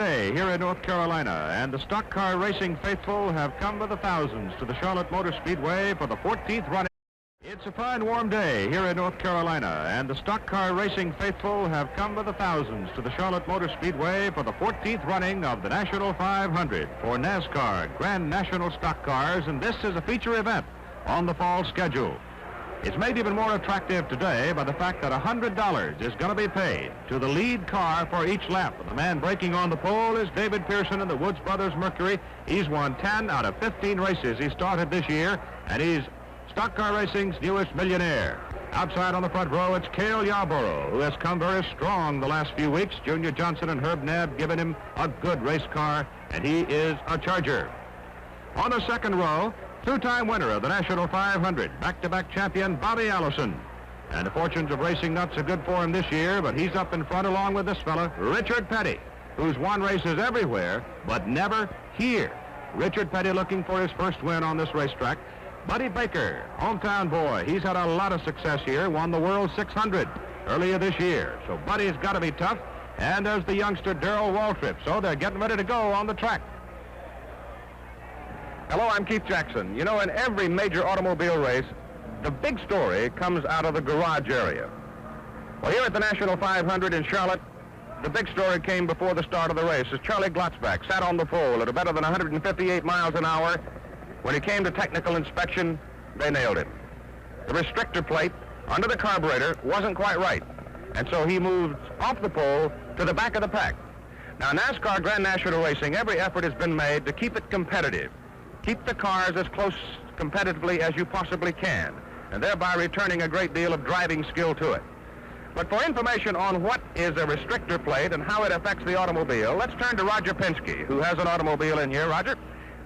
Hey, here in North Carolina, and the stock car racing faithful have come by the thousands to the Charlotte Motor Speedway for the 14th running. It's a fine warm day here in North Carolina, and the stock car racing faithful have come by the thousands to the Charlotte Motor Speedway for the 14th running of the National 500 for NASCAR Grand National Stock Cars, and this is a feature event on the fall schedule. It's made even more attractive today by the fact that $100 is going to be paid to the lead car for each lap. And the man breaking on the pole is David Pearson in the Woods Brothers Mercury. He's won 10 out of 15 races he started this year, and he's stock car racing's newest millionaire. Outside on the front row, it's Cale Yarborough, who has come very strong the last few weeks. Junior Johnson and Herb Nebb giving him a good race car, and he is a charger. On the second row, two-time winner of the National 500, back-to-back champion Bobby Allison. And the fortunes of racing not so good for him this year, but he's up in front along with this fella, Richard Petty, who's won races everywhere, but never here. Richard Petty looking for his first win on this racetrack. Buddy Baker, hometown boy, he's had a lot of success here, won the World 600 earlier this year. So Buddy's got to be tough, and there's the youngster Darrell Waltrip. So they're getting ready to go on the track. Hello, I'm Keith Jackson. You know, in every major automobile race, the big story comes out of the garage area. Well, here at the National 500 in Charlotte, the big story came before the start of the race as Charlie Glotzbach sat on the pole at a better than 158 miles an hour. When he came to technical inspection, they nailed him. The restrictor plate under the carburetor wasn't quite right, and so he moved off the pole to the back of the pack. Now, NASCAR Grand National Racing, every effort has been made to keep it competitive. Keep the cars as close competitively as you possibly can, and thereby returning a great deal of driving skill to it. But for information on what is a restrictor plate and how it affects the automobile, let's turn to Roger Penske, who has an automobile in here. Roger?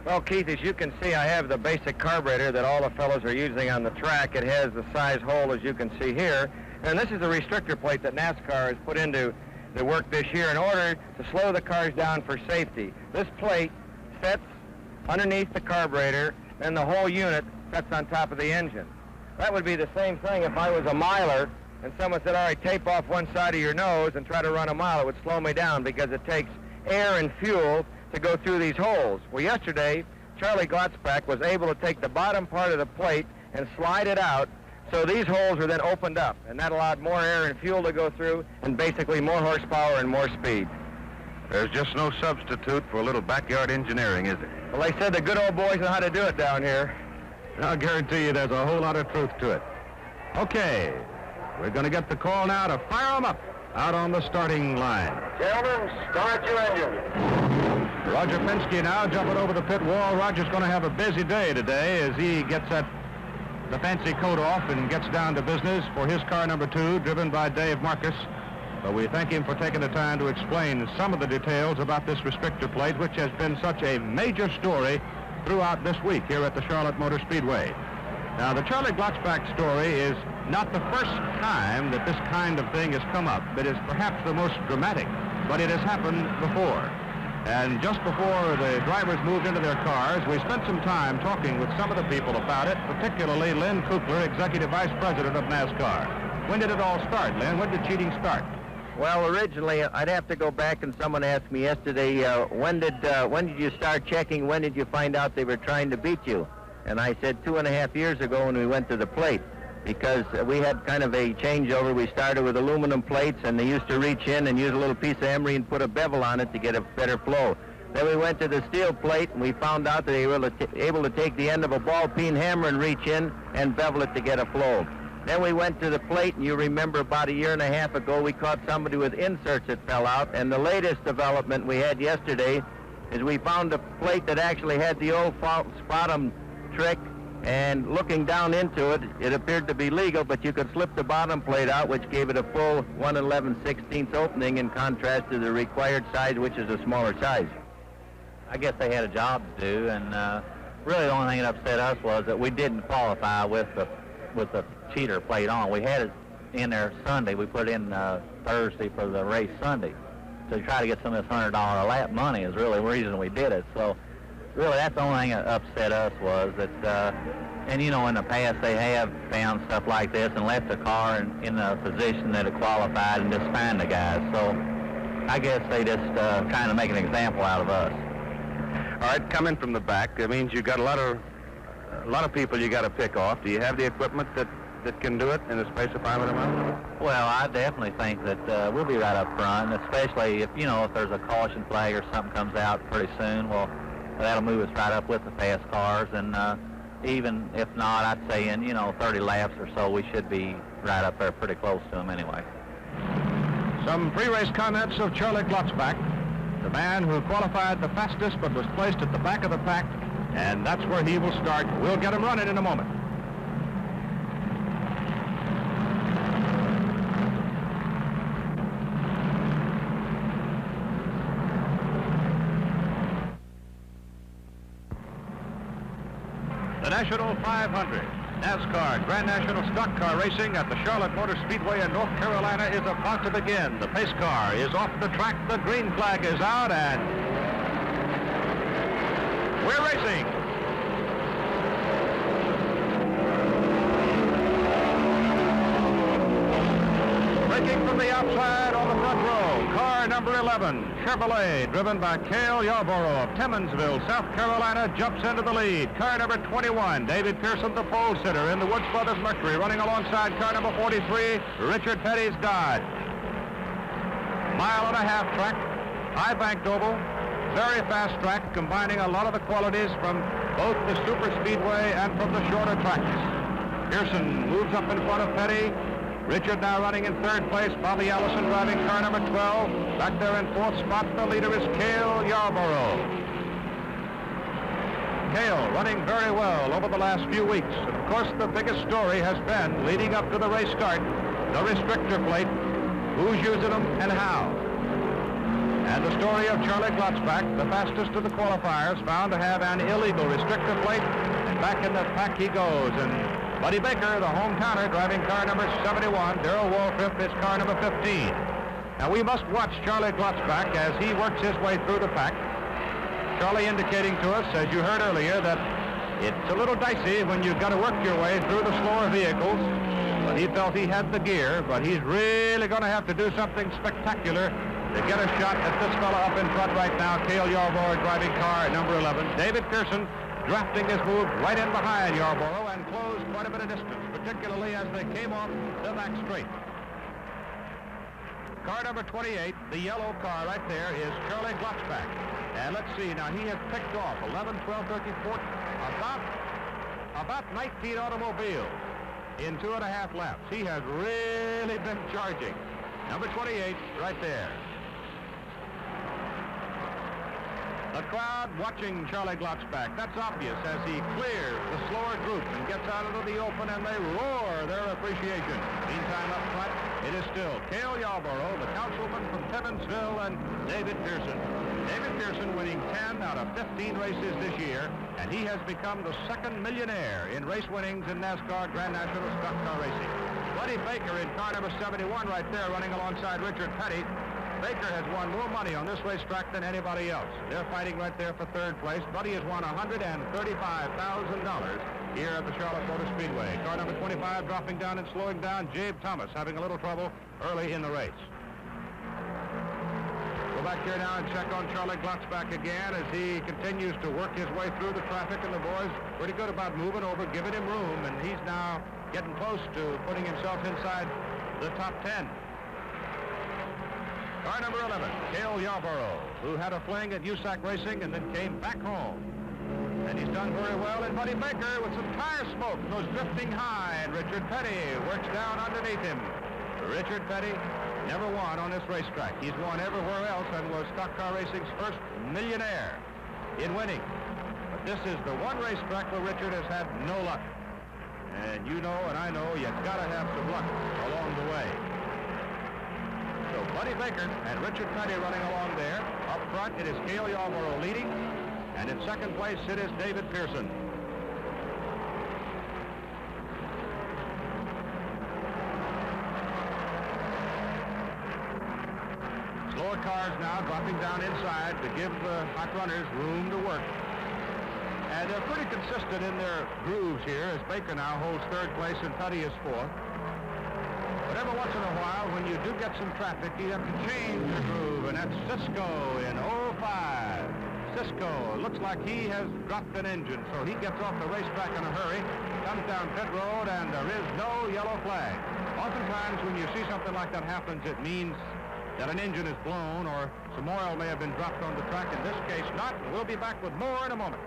Well, Keith, as you can see, I have the basic carburetor that all the fellows are using on the track. It has the size hole, as you can see here. And this is the restrictor plate that NASCAR has put into the work this year in order to slow the cars down for safety. This plate sets underneath the carburetor, and the whole unit sets on top of the engine. That would be the same thing if I was a miler and someone said, all right, tape off one side of your nose and try to run a mile. It would slow me down because it takes air and fuel to go through these holes. Well, yesterday, Charlie Glotzbach was able to take the bottom part of the plate and slide it out, so these holes were then opened up, and that allowed more air and fuel to go through, and basically more horsepower and more speed. There's just no substitute for a little backyard engineering, is there? Well, they said the good old boys know how to do it down here. I'll guarantee you there's a whole lot of truth to it. Okay, we're going to get the call now to fire them up out on the starting line. Gentlemen, start your engine. Roger Penske now jumping over the pit wall. Roger's going to have a busy day today as he gets the fancy coat off and gets down to business for his car number 2, driven by Dave Marcus. But we thank him for taking the time to explain some of the details about this restrictor plate, which has been such a major story throughout this week here at the Charlotte Motor Speedway. Now, the Charlie Glotzbach story is not the first time that this kind of thing has come up. It is perhaps the most dramatic, but it has happened before. And just before the drivers moved into their cars, we spent some time talking with some of the people about it, particularly Lynn Kukler, Executive Vice President of NASCAR. When did it all start, Lynn? When did cheating start? Well, originally, I'd have to go back, and someone asked me yesterday, when did you start checking? When did you find out they were trying to beat you? And I said 2.5 years ago when we went to the plate, because we had kind of a changeover. We started with aluminum plates, and they used to reach in and use a little piece of emery and put a bevel on it to get a better flow. Then we went to the steel plate, and we found out that they were able to take the end of a ball-peen hammer and reach in and bevel it to get a flow. Then we went to the plate, and you remember about 1.5 years ago, we caught somebody with inserts that fell out. And the latest development we had yesterday is we found a plate that actually had the old false bottom trick, and looking down into it, it appeared to be legal, but you could slip the bottom plate out, which gave it a full 1 11/16 opening in contrast to the required size, which is a smaller size. I guess they had a job to do, and really the only thing that upset us was that we didn't qualify with the cheater plate on. We had it in there Sunday. We put it in Thursday for the race Sunday to try to get some of this $100 a lap money is really the reason we did it. So really that's the only thing that upset us was that, and you know, in the past they have found stuff like this and left the car in a position that it qualified and just fined the guys. So I guess they just trying to make an example out of us. All right, coming from the back, that means you got a lot of people you got to pick off. Do you have the equipment that can do it in the space of 500 miles? Well, I definitely think that we'll be right up front, especially if there's a caution flag or something comes out pretty soon. Well, that'll move us right up with the fast cars, and even if not, I'd say in 30 laps or so, we should be right up there pretty close to them anyway. Some pre-race comments of Charlie Glotzbach, the man who qualified the fastest but was placed at the back of the pack, and that's where he will start. We'll get him running in a moment. The National 500, NASCAR Grand National Stock Car Racing at the Charlotte Motor Speedway in North Carolina is about to begin. The pace car is off the track, the green flag is out, and we're racing. Breaking from the outside on the front row, car number 11, Chevrolet, driven by Cale Yarborough of Timmonsville, South Carolina, jumps into the lead. Car number 21, David Pearson, the pole sitter in the Woods Brothers Mercury, running alongside car number 43, Richard Petty's Dodge. Mile and a half track, high banked oval, very fast track, combining a lot of the qualities from both the super speedway and from the shorter tracks. Pearson moves up in front of Petty. Richard now running in third place. Bobby Allison driving car number 12. Back there in fourth spot, the leader is Cale Yarborough. Cale running very well over the last few weeks. And of course, the biggest story has been, leading up to the race start, the restrictor plate, who's using them and how. And the story of Charlie Glotzbach, the fastest of the qualifiers, found to have an illegal restrictor plate. And back in the pack he goes. And Buddy Baker, the hometowner, driving car number 71. Darrell Wolfriff is car number 15. Now, we must watch Charlie Glotzbach as he works his way through the pack. Charlie indicating to us, as you heard earlier, that it's a little dicey when you've got to work your way through the slower vehicles. But he felt he had the gear, but he's really going to have to do something spectacular to get a shot at this fella up in front right now. Cale Yarborough driving car number 11. David Pearson drafting his move right in behind Yarborough and closed quite a bit of distance, particularly as they came off the back straight. Car number 28, the yellow car right there, is Charlie Glotzbach. And let's see, now he has picked off 11, 12, 13, 14, about 19 automobiles in 2.5 laps. He has really been charging. Number 28 right there. The crowd watching Charlie Glotzbach. That's obvious as he clears the slower group and gets out into the open, and they roar their appreciation. Meantime, up front, it is still Cale Yarborough, the councilman from Timmonsville, and David Pearson. David Pearson winning 10 out of 15 races this year, and he has become the second millionaire in race winnings in NASCAR Grand National Stock Car Racing. Buddy Baker in car number 71 right there, running alongside Richard Petty. Baker has won more money on this racetrack than anybody else. They're fighting right there for third place. Buddy has won $135,000 here at the Charlotte Motor Speedway. Car number 25 dropping down and slowing down. Jabe Thomas having a little trouble early in the race. Go back here now and check on Charlie Glotzbach again as he continues to work his way through the traffic, and the boys pretty good about moving over, giving him room, and he's now getting close to putting himself inside the top 10. Car number 11, Cale Yarborough, who had a fling at USAC Racing and then came back home. And he's done very well. And Buddy Baker with some tire smoke goes drifting high, and Richard Petty works down underneath him. Richard Petty never won on this racetrack. He's won everywhere else and was Stock Car Racing's first millionaire in winning. But this is the one racetrack where Richard has had no luck. And you know and I know you've got to have some luck along the way. So Buddy Baker and Richard Petty running along there. Up front, it is Cale Yarborough leading. And in second place, it is David Pearson. Slower cars now dropping down inside to give the hot runners room to work. And they're pretty consistent in their grooves here as Baker now holds third place and Petty is fourth. But every once in a while, when you do get some traffic, you have to change your groove, and that's Cisco in 05. Cisco looks like he has dropped an engine, so he gets off the racetrack in a hurry, comes down pit road, and there is no yellow flag. Oftentimes, when you see something like that happens, it means that an engine is blown or some oil may have been dropped on the track. In this case, not. We'll be back with more in a moment.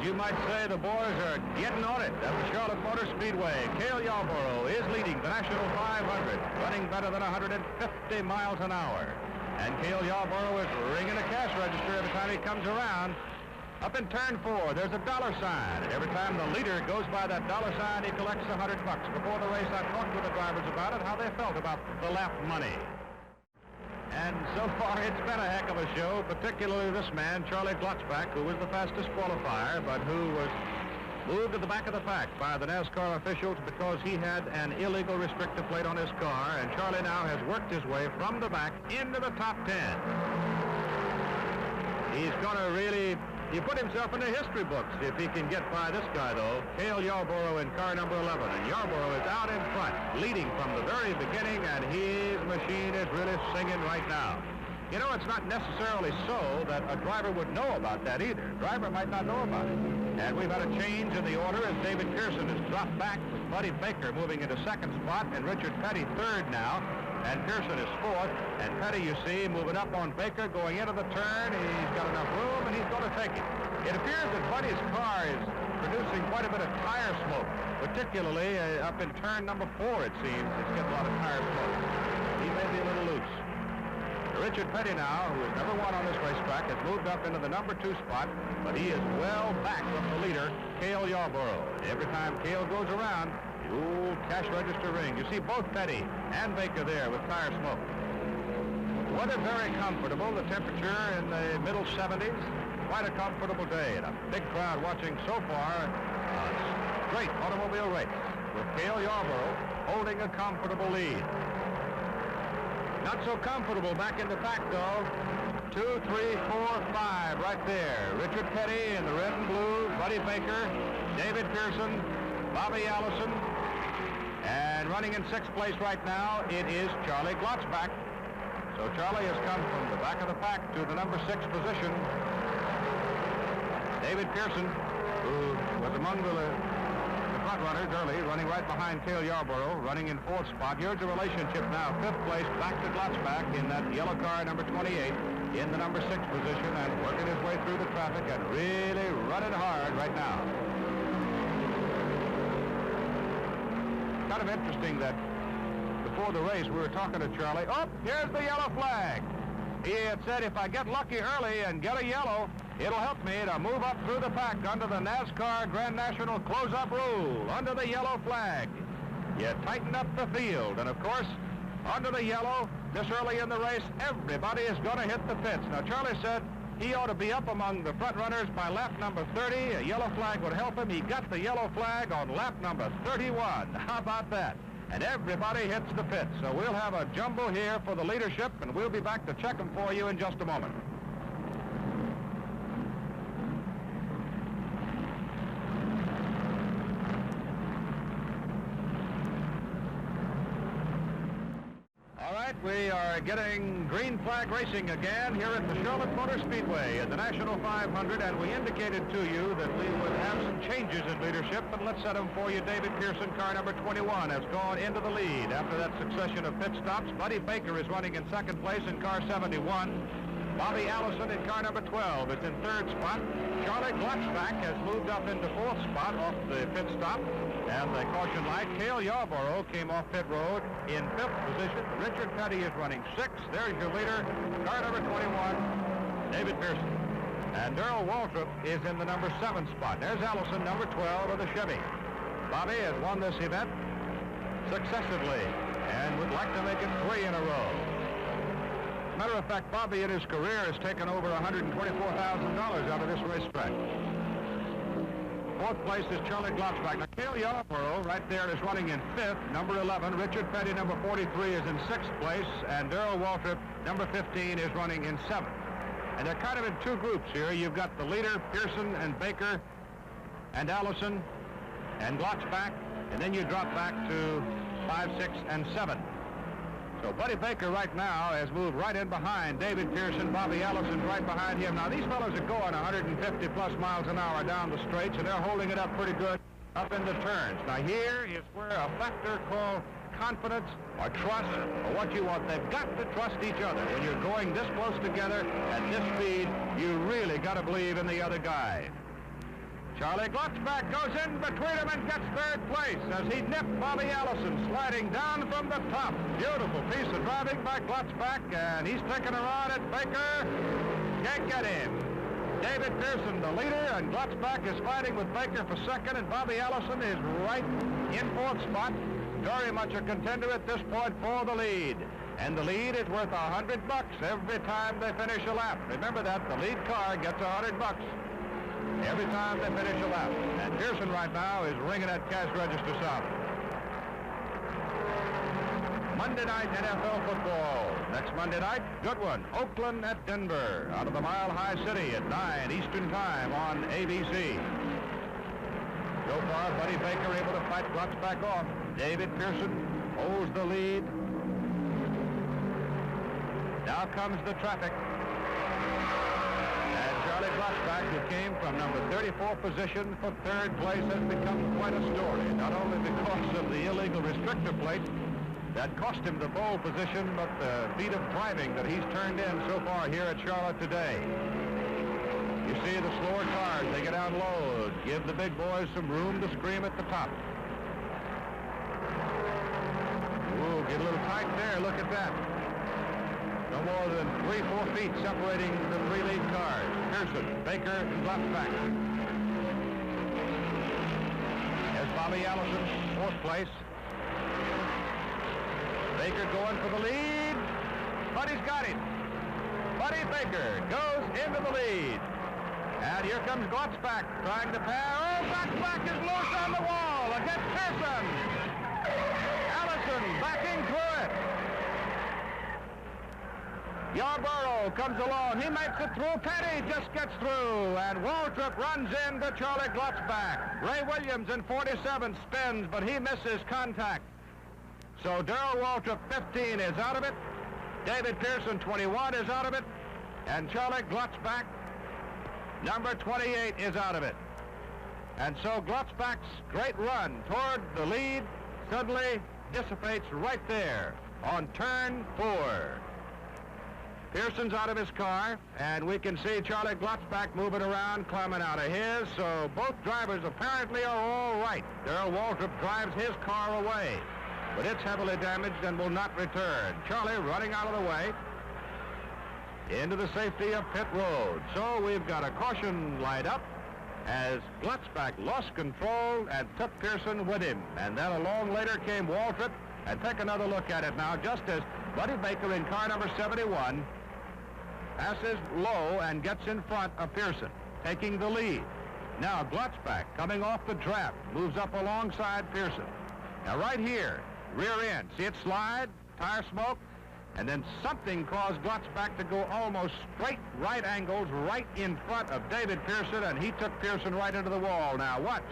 You might say the boys are getting on it at the Charlotte Motor Speedway. Cale Yarborough is leading the National 500, running better than 150 miles an hour. And Cale Yarborough is ringing a cash register every time he comes around. Up in turn 4, there's a dollar sign. And every time the leader goes by that dollar sign, he collects $100. Before the race, I talked with the drivers about it, how they felt about the lap money. And so far, it's been a heck of a show, particularly this man, Charlie Glotzbach, who was the fastest qualifier, but who was moved to the back of the pack by the NASCAR officials because he had an illegal restrictor plate on his car, and Charlie now has worked his way from the back into the top 10. He's going to really... He put himself in the history books if he can get by this guy, though. Cale Yarborough in car number 11. And Yarborough is out in front, leading from the very beginning, and his machine is really singing right now. You know, it's not necessarily so that a driver would know about that either. A driver might not know about it. And we've had a change in the order as David Pearson has dropped back with Buddy Baker moving into second spot, and Richard Petty third now. And Pearson is fourth, and Petty, you see, moving up on Baker, going into the turn. He's got enough room, and he's going to take it. It appears that Buddy's car is producing quite a bit of tire smoke, particularly up in turn number 4, it seems. It's getting a lot of tire smoke. He may be a little loose. Richard Petty now, who has never won on this racetrack, has moved up into the number 2 spot, but he is well back from the leader, Cale Yarborough. Every time Cale goes around, the old cash register ring. You see both Petty and Baker there with tire smoke. Weather very comfortable. The temperature in the middle 70s. Quite a comfortable day, and a big crowd watching so far a great automobile race with Cale Yarborough holding a comfortable lead. Not so comfortable back in the pack, though. 2, 3, 4, 5 right there. Richard Petty in the red and blue, Buddy Baker, David Pearson, Bobby Allison, and running in 6th place right now, it is Charlie Glotzbach. So Charlie has come from the back of the pack to the number 6 position. David Pearson, who was among the front runners early, running right behind Cale Yarborough, running in 4th spot. Here's the relationship now. 5th place back to Glotzbach in that yellow car, number 28, in the number 6 position, and working his way through the traffic and really running hard right now. Kind of interesting that before the race, we were talking to Charlie. Oh, here's the yellow flag. He had said, if I get lucky early and get a yellow, it'll help me to move up through the pack under the NASCAR Grand National close-up rule, under the yellow flag. You tighten up the field, and of course, under the yellow, this early in the race, everybody is going to hit the pits. Now, Charlie said he ought to be up among the front runners by lap number 30. A yellow flag would help him. He got the yellow flag on lap number 31. How about that? And everybody hits the pits. So we'll have a jumble here for the leadership, and we'll be back to check them for you in just a moment. All right, we are getting green flag racing again here at the Charlotte Motor Speedway in the National 500, and we indicated to you that we would have some changes in leadership, and let's set them for you. David Pearson, car number 21, has gone into the lead after that succession of pit stops. Buddy Baker is running in 2nd place in car 71. Bobby Allison in car number 12 is in 3rd spot. Charlie Glotzbach has moved up into 4th spot off the pit stop. And the caution light, Cale Yarborough came off pit road in 5th position. Richard Petty is running 6th. There's your leader, car number 21, David Pearson. And Darrell Waltrip is in the number 7 spot. There's Allison, number 12 of the Chevy. Bobby has won this event successively and would like to make it 3 in a row. Matter of fact, Bobby in his career has taken over $124,000 out of this racetrack. Fourth place is Charlie Glotzbach. Now, Cale Yarborough right there is running in fifth. Number 11, Richard Petty, number 43, is in sixth place. And Darrell Waltrip, number 15, is running in seventh. And they're kind of in two groups here. You've got the leader, Pearson and Baker and Allison and Glotzbach. And then you drop back to 5, 6, and 7. So Buddy Baker right now has moved right in behind David Pearson. Bobby Allison's right behind him. Now, these fellows are going 150-plus miles an hour down the straights, and they're holding it up pretty good up in the turns. Now, here is where a factor called confidence or trust or what you want. They've got to trust each other. When you're going this close together at this speed, you really got to believe in the other guy. Charlie Glotzbach goes in between them and gets third place as he nipped Bobby Allison sliding down from the top. Beautiful piece of driving by Glotzbach, and he's taking a rod at Baker. Can't get him. David Pearson, the leader, and Glotzbach is fighting with Baker for second, and Bobby Allison is right in fourth spot. Very much a contender at this point for the lead. And the lead is worth $100 every time they finish a lap. Remember that, the lead car gets $100 every time they finish a lap. And Pearson right now is ringing that cash register sound. Monday night NFL football. Next Monday night, good one. Oakland at Denver, out of the Mile High City at 9 Eastern Time on ABC. So far, Buddy Baker able to fight Glotzbach off. David Pearson holds the lead. Now comes the traffic. Charlie Glotzbach, who came from number 34 position for third place, has become quite a story, not only because of the illegal restrictor plate that cost him the pole position, but the feat of driving that he's turned in so far here at Charlotte today. You see the slower cars, they get out low, give the big boys some room to scream at the top. Ooh, get a little tight there, look at that. No more than 3-4 feet separating the three lead cars. Pearson, Baker, and Glotzbach. There's Bobby Allison, fourth place. Baker going for the lead. Buddy's got him. Buddy Baker goes into the lead. And here comes Glotzbach trying to pass. Oh, Glotzbach is loose on the wall against Pearson. Allison backing through it. Yarborough comes along. He makes it through. Petty just gets through. And Waltrip runs into Charlie Glotzbach. Ray Williams in 47 spins, but he misses contact. So Darrell Waltrip, 15, is out of it. David Pearson, 21, is out of it. And Charlie Glotzbach, number 28, is out of it. And so Glotzbach's great run toward the lead suddenly dissipates right there on turn 4. Pearson's out of his car, and we can see Charlie Glotzbach moving around, climbing out of his, so both drivers apparently are all right. Darrell Waltrip drives his car away, but it's heavily damaged and will not return. Charlie running out of the way into the safety of pit road. So we've got a caution light up as Glotzbach lost control and took Pearson with him. And then along later came Waltrip, and take another look at it now, just as Buddy Baker in car number 71 passes low and gets in front of Pearson, taking the lead. Now Glotzbach, coming off the draft, moves up alongside Pearson. Now right here, rear end, see it slide, tire smoke, and then something caused Glotzbach to go almost straight right angles right in front of David Pearson, and he took Pearson right into the wall. Now watch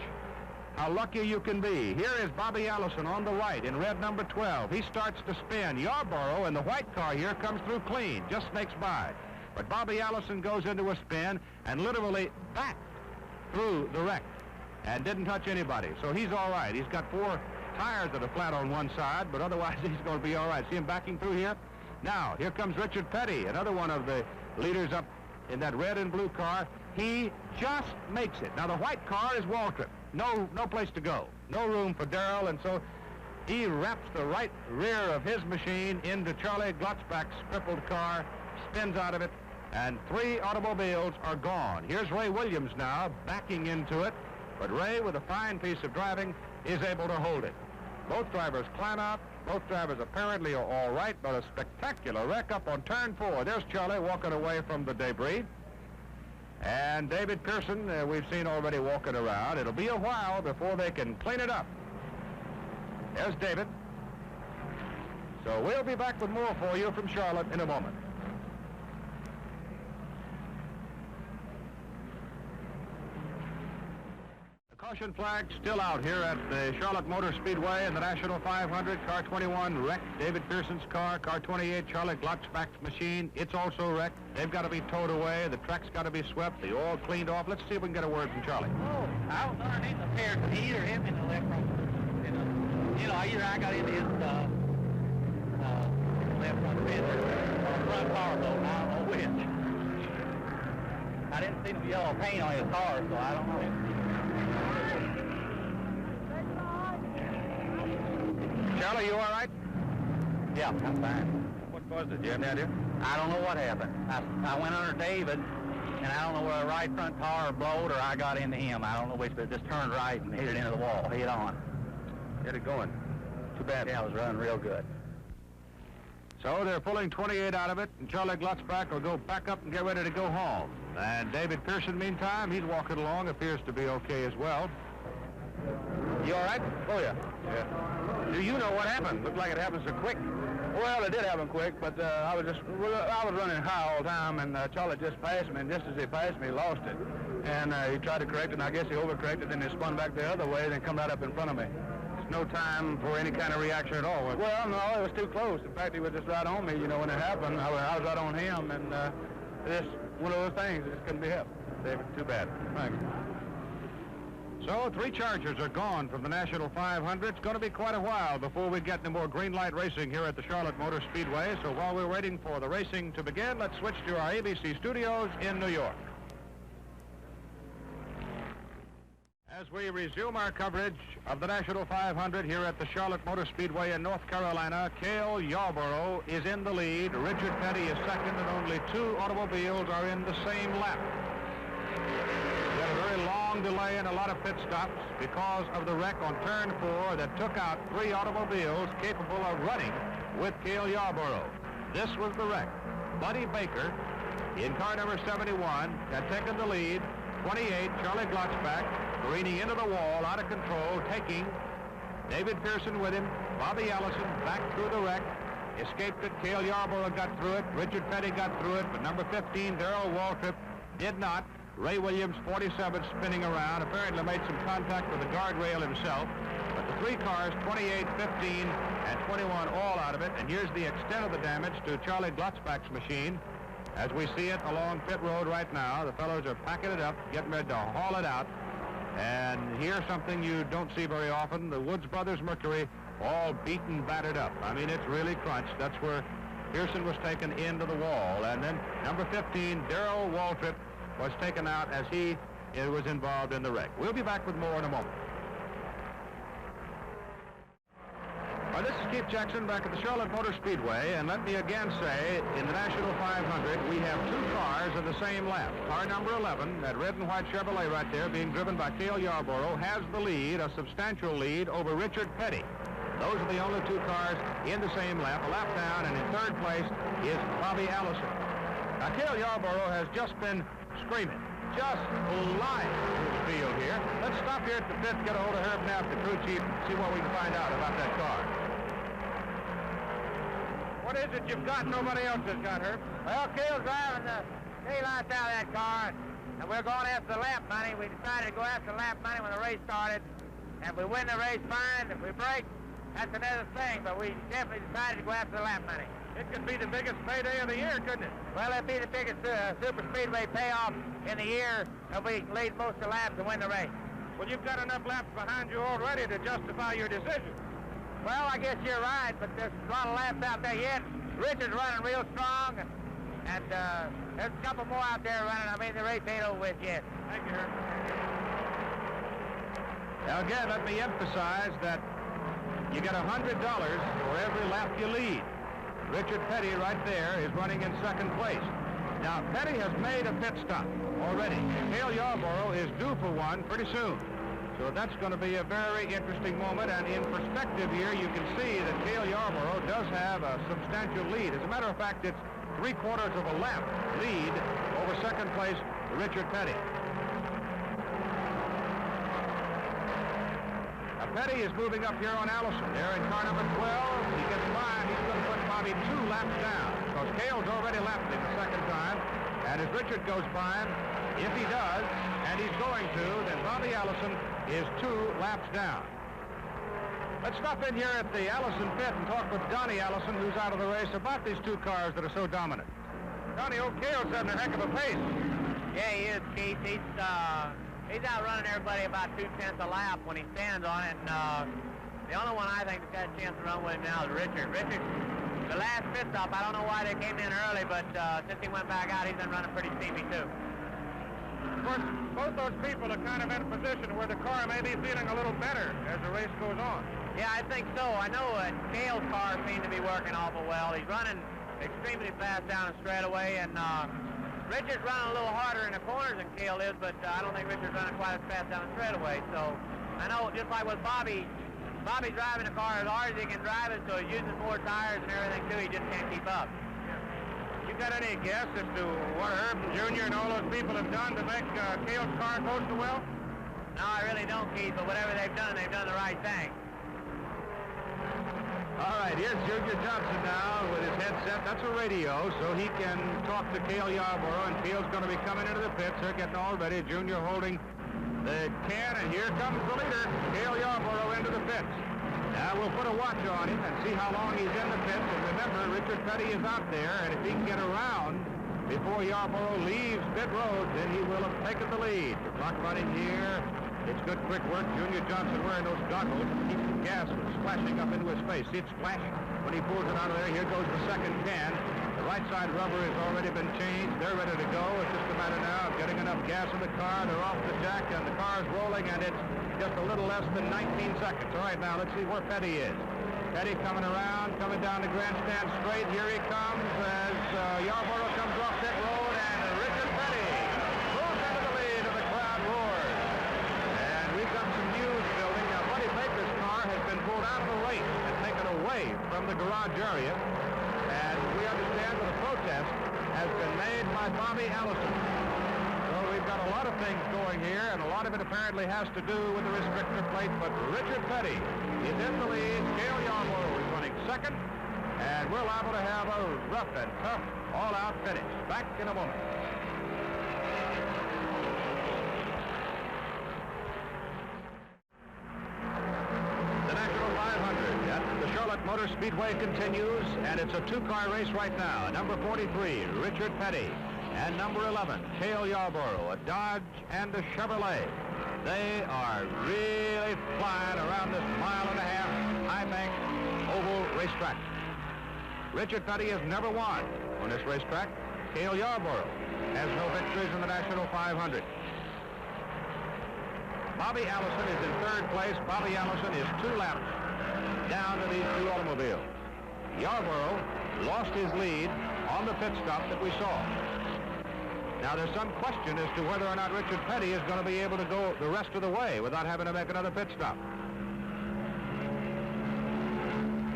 how lucky you can be. Here is Bobby Allison on the right in red number 12. He starts to spin. Yarborough in the white car here comes through clean, just snakes by. But Bobby Allison goes into a spin and literally backed through the wreck and didn't touch anybody. So he's all right. He's got 4 tires that are flat on one side, but otherwise he's going to be all right. See him backing through here? Now, here comes Richard Petty, another one of the leaders up in that red and blue car. He just makes it. Now, the white car is Waltrip. No place to go. No room for Darrell, and so he wraps the right rear of his machine into Charlie Glotzbach's crippled car, spins out of it, and 3 automobiles are gone. Here's Ray Williams now backing into it, but Ray, with a fine piece of driving, is able to hold it. Both drivers climb out. Both drivers apparently are all right, but a spectacular wreck up on turn 4. There's Charlie walking away from the debris. And David Pearson, we've seen already walking around. It'll be a while before they can clean it up. There's David. So we'll be back with more for you from Charlotte in a moment. The caution flag still out here at the Charlotte Motor Speedway in the National 500. Car 21 wrecked. David Pearson's car. Car 28, Charlie Glotzbach's machine. It's also wrecked. They've got to be towed away. The track's got to be swept. The oil cleaned off. Let's see if we can get a word from Charlie. Oh, I was underneath the Pearson. He either hit me in the left front. You know, either I got into his left front fender or front car though. I don't know which. I didn't see the yellow paint on his car, so I don't know. Charlie, you all right? Yeah, I'm fine. What caused it? Do you have any idea? I don't know what happened. I went under David, and I don't know whether the right front tire blowed or I got into him. I don't know which, but it just turned right and hit it into the wall, head on. Get it going. Too bad. Yeah, I was running real good. So they're pulling 28 out of it, and Charlie Glotzbach will go back up and get ready to go home. And David Pearson, meantime, he's walking along, appears to be okay as well. You all right? Oh, yeah. Yeah. Do you know what happened? Looked like it happened so quick. Well, it did happen quick, but I was running high all the time, and Charlie just passed me, and just as he passed me, he lost it. And he tried to correct it, and I guess he overcorrected, and he spun back the other way, and then come right up in front of me. No time for any kind of reaction at all, was it? Well, no, it was too close. In fact, he was just right on me, you know, when it happened. I was right on him, and it's one of those things. It just couldn't be helped. David, too bad. Thanks. So 3 Chargers are gone from the National 500. It's going to be quite a while before we get any more green light racing here at the Charlotte Motor Speedway. So while we're waiting for the racing to begin, let's switch to our ABC studios in New York. As we resume our coverage of the National 500 here at the Charlotte Motor Speedway in North Carolina, Cale Yarborough is in the lead. Richard Petty is second, and only 2 automobiles are in the same lap. We had a very long delay and a lot of pit stops because of the wreck on turn 4 that took out 3 automobiles capable of running with Cale Yarborough. This was the wreck. Buddy Baker in car number 71 had taken the lead. 28, Charlie Glotzbach, careening into the wall, out of control, taking David Pearson with him. Bobby Allison back through the wreck, escaped it. Cale Yarborough got through it. Richard Petty got through it, but number 15, Darrell Waltrip, did not. Ray Williams, 47, spinning around, apparently made some contact with the guardrail himself. But the 3 cars, 28, 15, and 21, all out of it. And here's the extent of the damage to Charlie Glotzbach's machine. As we see it along pit road right now, the fellows are packing it up, getting ready to haul it out. And here's something you don't see very often, the Woods Brothers Mercury all beaten, battered up. I mean, it's really crunched. That's where Pearson was taken into the wall. And then number 15, Darrell Waltrip, was taken out as he was involved in the wreck. We'll be back with more in a moment. This is Keith Jackson back at the Charlotte Motor Speedway, and let me again say, in the National 500, we have 2 cars in the same lap. Car number 11, that red and white Chevrolet right there, being driven by Cale Yarborough, has the lead, a substantial lead, over Richard Petty. Those are the only 2 cars in the same lap, a lap down, and in 3rd place is Bobby Allison. Now, Cale Yarborough has just been screaming, just lying to the field here. Let's stop here at the pit, get a hold of Herb Knapp, the crew chief, and see what we can find out about that car. What is it you've got nobody else has got, Herb? Well, Cale's driving the daylights out of that car, and we're going after the lap money. We decided to go after the lap money when the race started. And if we win the race, fine. If we break, that's another thing. But we definitely decided to go after the lap money. It could be the biggest payday of the year, couldn't it? Well, it'd be the biggest super speedway payoff in the year if we can lead most of the laps and win the race. Well, you've got enough laps behind you already to justify your decision. Well, I guess you're right, but there's a lot of laps out there yet. Richard's running real strong, and there's a couple more out there running. I mean, the race ain't over with yet. Thank you, Herb. Now, again, let me emphasize that you get $100 for every lap you lead. Richard Petty right there is running in 2nd place. Now, Petty has made a pit stop already. Cale Yarborough is due for one pretty soon. So that's going to be a very interesting moment, and in perspective here, you can see that Cale Yarborough does have a substantial lead. As a matter of fact, it's 3/4 of a lap lead over 2nd place Richard Petty. Now, Petty is moving up here on Allison. There in car number 12. He gets by. He's going to put Bobby 2 laps down because Cale's already lapped him the second time. And as Richard goes by him, if he does, and he's going to, then Bobby Allison is 2 laps down. Let's stop in here at the Allison pit and talk with Donnie Allison, who's out of the race, about these 2 cars that are so dominant. Donnie, old Cale's having a heck of a pace. Yeah, he is, Keith. He's outrunning everybody about 2/10 a lap when he stands on it. And the only one I think that's got a chance to run with him now is Richard. Richard, the last pit stop, I don't know why they came in early, but since he went back out, he's been running pretty steamy, too. Of course, both those people are kind of in a position where the car may be feeling a little better as the race goes on. Yeah, I think so. I know Cale's car seems to be working awful well. He's running extremely fast down the straightaway, and Richard's running a little harder in the corners than Cale is, but I don't think Richard's running quite as fast down the straightaway. So I know, just like with Bobby's driving the car as hard as he can drive it, so he's using more tires and everything, too. He just can't keep up. You got any guess as to what Herb Jr. and all those people have done to make Cale's car go so well? No, I really don't, Keith, but whatever they've done the right thing. All right, here's Junior Johnson now with his headset. That's a radio, so he can talk to Cale Yarborough, and Cale's going to be coming into the pits. They're getting all ready. Junior holding the can, and here comes the leader, Cale Yarborough, into the pits. Now we'll put a watch on him and see how long he's in the pits. And remember, Richard Petty is out there, and if he can get around before Yarborough leaves pit road, then he will have taken the lead. The clock running here. It's good quick work. Junior Johnson wearing those goggles to keep the gas from splashing up into his face. See it splashing when he pulls it out of there. Here goes the second can. The right side rubber has already been changed. They're ready to go. It's just a matter now of getting enough gas in the car. They're off the jack, and the car's rolling, and it's just a little less than 19 seconds. All right, now let's see where Petty is. Petty coming around, coming down the grandstand straight. Here he comes as Yarborough comes off pit road, and Richard Petty moves into the lead, and the crowd roars. And we've got some news building. Now, Buddy Baker's car has been pulled out of the race and taken away from the garage area. And we understand that a protest has been made by Bobby Allison. So we've got a lot of things going here, and a lot of it apparently has to do with the restrictor plate. But Richard Petty is in the lead. Cale Yarborough is running second. And we're liable to have a rough and tough all-out finish. Back in a moment. The National 500 at the Charlotte Motor Speedway continues, and it's a 2-car race right now. Number 43, Richard Petty, and number 11, Cale Yarborough, a Dodge and a Chevrolet. They are really flying around this 1.5-mile high bank oval racetrack. Richard Petty has never won on this racetrack. Cale Yarborough has no victories in the National 500. Bobby Allison is in third place. Bobby Allison is 2 laps down to these 2 automobiles. Yarborough lost his lead on the pit stop that we saw. Now, there's some question as to whether or not Richard Petty is going to be able to go the rest of the way without having to make another pit stop.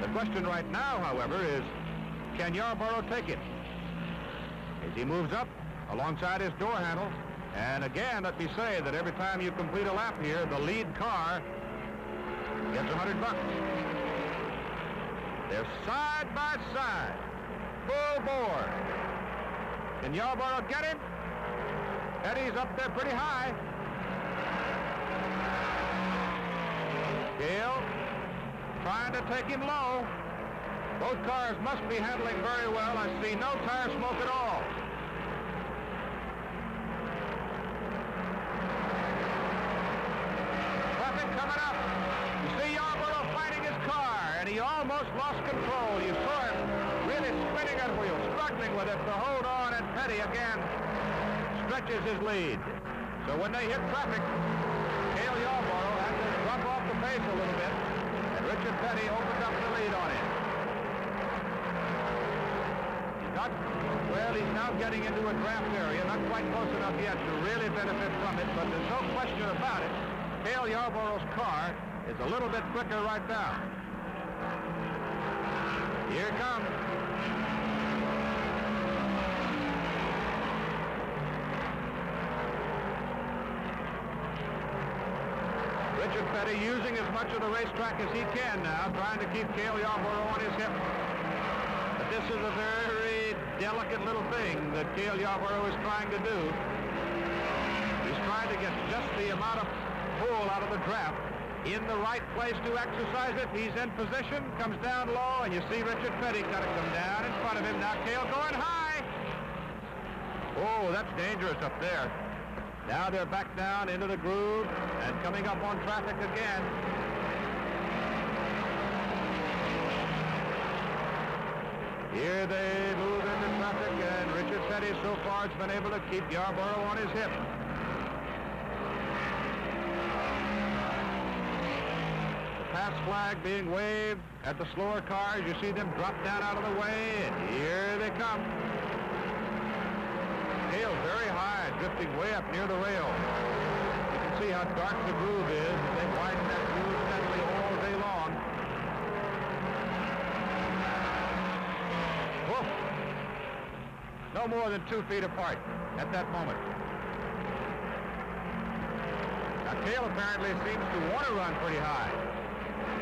The question right now, however, is can Yarborough take it? As he moves up alongside his door handle. And again, let me say that every time you complete a lap here, the lead car gets $100. They're side by side, full bore. Can Yarborough get him? Petty's up there pretty high. Cale trying to take him low. Both cars must be handling very well. I see no tire smoke at all. Traffic coming up. You see Yarborough fighting his car, and he almost lost control. You saw him really spinning that wheel, struggling with it to hold on, and Petty again stretches his lead. So when they hit traffic, Cale Yarborough had to drop off the pace a little bit, and Richard Petty opened up the lead on him. Well, he's now getting into a draft area, not quite close enough yet to really benefit from it, but there's no question about it. Cale Yarborough's car is a little bit quicker right now. Here it comes. Richard Petty using as much of the racetrack as he can now, trying to keep Cale Yarborough on his hip. But this is a very delicate little thing that Cale Yarborough is trying to do. He's trying to get just the amount of pull out of the draft in the right place to exercise it. He's in position, comes down low, and you see Richard Petty kind of come down in front of him. Now Cale going high. Oh, that's dangerous up there. Now they're back down into the groove and coming up on traffic again. Here they move into traffic, and Richard Petty so far has been able to keep Yarborough on his hip. The pass flag being waved at the slower cars. You see them drop down out of the way, and here they come. Cale very high, drifting way up near the rail. You can see how dark the groove is. They widen that groove steadily all day long. Whoop. No more than 2 feet apart at that moment. Now Cale apparently seems to want to run pretty high.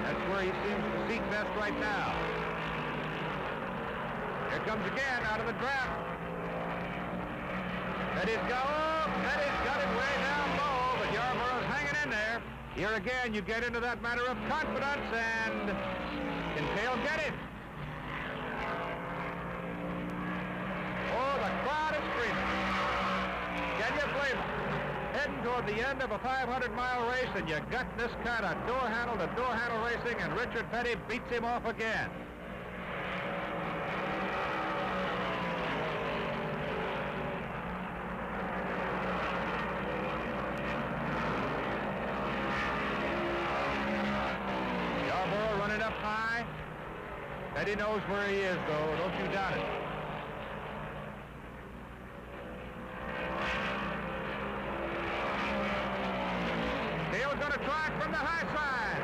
That's where he seems to seat best right now. Here comes again out of the draft. Petty's got it way down low, but Yarborough's hanging in there. Here again, you get into that matter of confidence, and can Cale get it? Oh, the crowd is screaming. Can you blame them? Heading toward the end of a 500-mile race, and you got this kind of door-handle racing, and Richard Petty beats him off again. Up high. Petty knows where he is, though. Don't you doubt it. Cale's going to try it from the high side.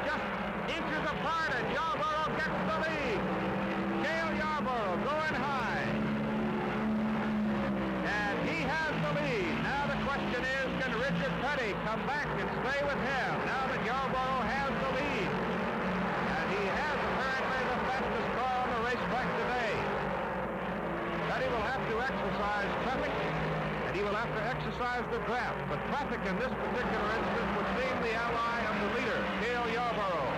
Just inches apart, and Yarborough gets the lead. Cale Yarborough going high. And he has the lead. Now the question is, can Richard Petty come back and stay with him now that Yarborough has the lead? And he has apparently the fastest car on the racetrack today. Petty will have to exercise traffic, and he will have to exercise the draft. But traffic in this particular instance would seem the ally of the leader, Cale Yarborough.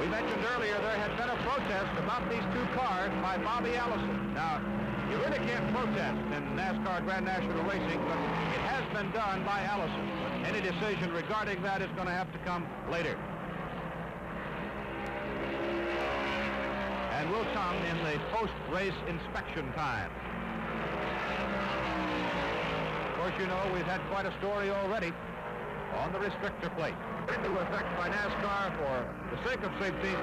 We mentioned earlier there had been a protest about these two cars by Bobby Allison. Now, you really can't protest in NASCAR Grand National Racing, but it has been done by Allison. Any decision regarding that is going to have to come later. And will come in the post-race inspection time. Of course, you know, we've had quite a story already on the restrictor plate. Into effect by NASCAR for the sake of safety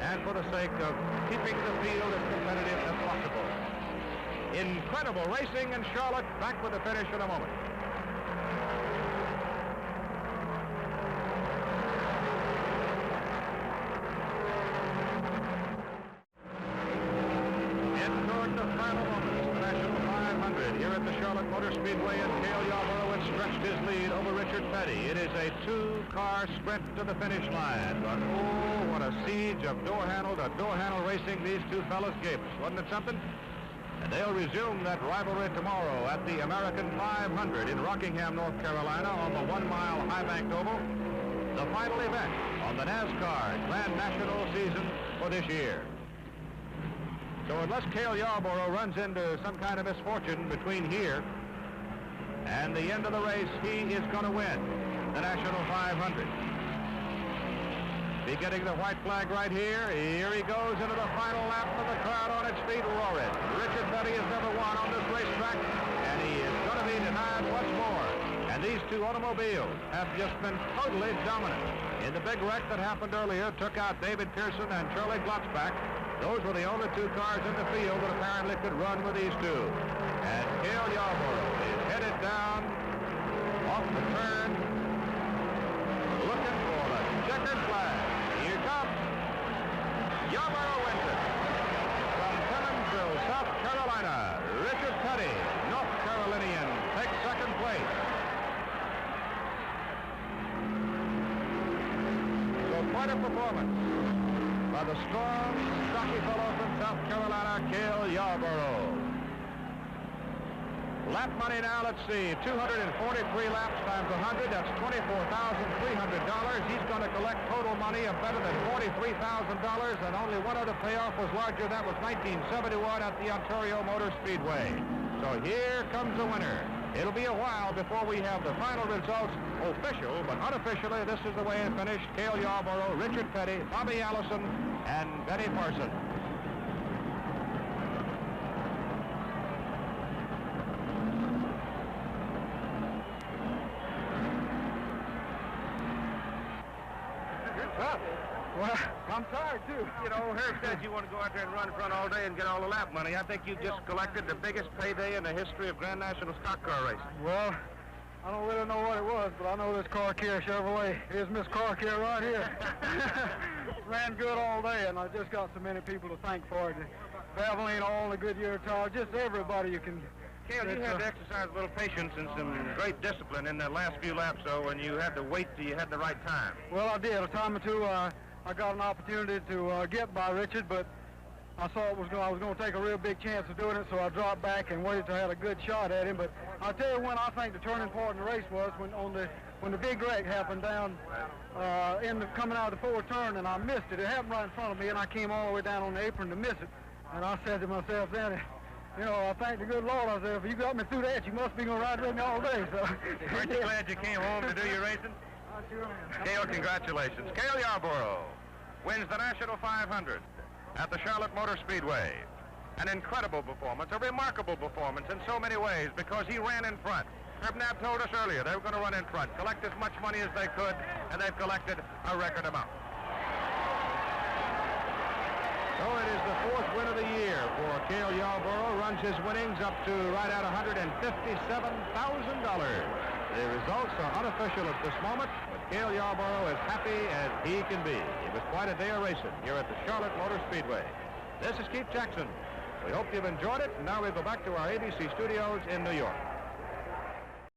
and for the sake of keeping the field as competitive as possible. Incredible racing in Charlotte. Back with the finish in a moment. In toward the final moments, the National 500 here at the Charlotte Motor Speedway, and Cale Yarborough has stretched his lead over Richard Petty. It is a 2-car sprint to the finish line. But oh, what a siege of door-handle to door-handle racing these two fellas gave us. Wasn't it something? And they'll resume that rivalry tomorrow at the American 500 in Rockingham, North Carolina, on the 1-mile high-banked oval. The final event on the NASCAR Grand National season for this year. So unless Cale Yarborough runs into some kind of misfortune between here and the end of the race, he is going to win the National 500. Be getting the white flag right here. Here he goes into the final lap with the crowd on its feet roaring. Richard Petty has never won on this racetrack, and he is going to be denied once more. And these two automobiles have just been totally dominant. In the big wreck that happened earlier, took out David Pearson and Charlie Glotzbach. Those were the only two cars in the field that apparently could run with these two. And Cale Yarborough is headed down off the turn, looking for the checkered flag. Here comes Yarborough wins it from Clemensville, South Carolina. Carolina, Richard Petty, North Carolinian, takes second place. So quite a performance by the strong, stocky fellow from South Carolina, Cale Yarborough. Lap money now, let's see, 243 laps times 100, that's $24,300. He's going to collect total money of better than $43,000, and only one other payoff was larger. That was 1971 at the Ontario Motor Speedway. So here comes the winner. It'll be a while before we have the final results official, but unofficially, this is the way it finished. Cale Yarborough, Richard Petty, Bobby Allison, and Benny Parson. Well, I'm tired, too. You know, Herb said you want to go out there and run in front all day and get all the lap money. I think you just collected the biggest payday in the history of Grand National stock car racing. Well, I don't really know what it was, but I know this Car Care Chevrolet. Here's Miss Car Care right here. Ran good all day, and I just got so many people to thank for it. Valvoline, all the Goodyear tires, just everybody you can... Cale, you had to exercise a little patience and some great discipline in that last few laps, though, when you had to wait till you had the right time. Well, I did. A time or two, I got an opportunity to get by Richard, but I saw I was going to take a real big chance of doing it, so I dropped back and waited till I had a good shot at him. But I'll tell you when I think the turning point in the race was when the big wreck happened down coming out of the forward turn, and I missed it. It happened right in front of me, and I came all the way down on the apron to miss it. And I said to myself then, you know, I thank the good Lord. I said, if you got me through that, you must be going to ride with me all day. So. Aren't you glad you came home to do your racing? I sure am. Cale, congratulations. Cale Yarborough wins the National 500 at the Charlotte Motor Speedway. An incredible performance, a remarkable performance in so many ways because he ran in front. Herb Knapp told us earlier they were going to run in front, collect as much money as they could, and they've collected a record amount. So it is the fourth win of the year for Cale Yarborough. Runs his winnings up to right at $157,000. The results are unofficial at this moment, but Cale Yarborough is happy as he can be. It was quite a day of racing here at the Charlotte Motor Speedway. This is Keith Jackson. We hope you've enjoyed it, and now we go back to our ABC studios in New York.